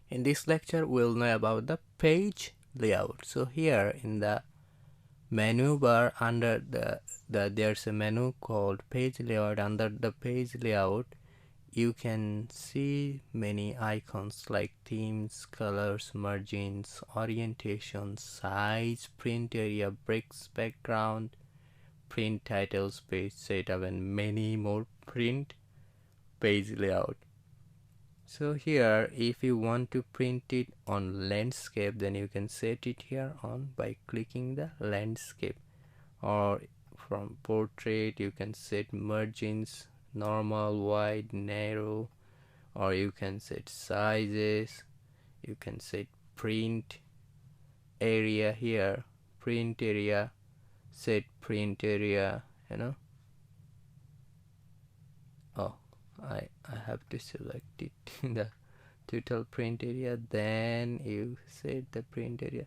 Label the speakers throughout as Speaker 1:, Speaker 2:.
Speaker 1: In this lecture, we'll know about the page layout. So here in the menu bar under there's a menu called page layout. Under the page layout, you can see many icons like themes, colors, margins, orientation, size, print area, bricks, background, print titles, page setup, and many more print page layout. So here, if you want to print it on landscape, then you can set it here on by clicking the landscape, or from portrait you can set margins, normal, wide, narrow, or you can set sizes, you can set print area here, print area, set print area, oh, I have to select it in the total print area, then you set the print area.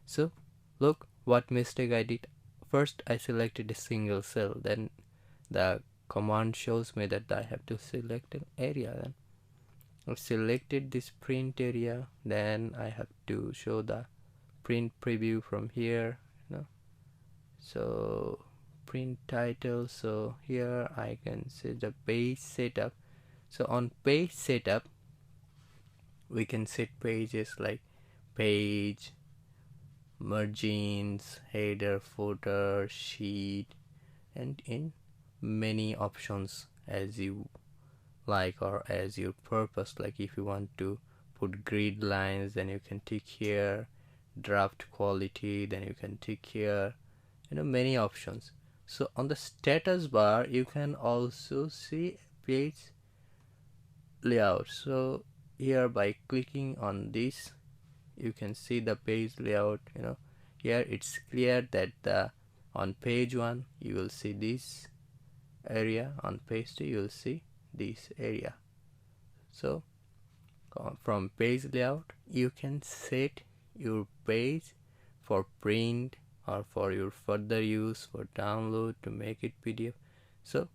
Speaker 1: So look what mistake I did. First I selected a single cell, then the command shows me that I have to select an area. Then I've selected this print area, then I have to show the print preview from here, so print title. So here I can see the page setup. So on page setup we can set pages like page, margins, header, footer, sheet, and in many options as you like or as your purpose. Like if you want to put grid lines, then you can tick here, draft quality, then you can tick here, many options. So on the status bar you can also see page layout. So here by clicking on this you can see the page layout. Here it's clear that on page 1 you will see this area, on page 2 you will see this area. So from page layout you can set your page for print or for your further use, for download, to make it PDF. So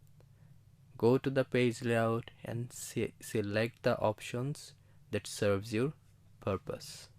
Speaker 1: go to the page layout and select the options that serves your purpose.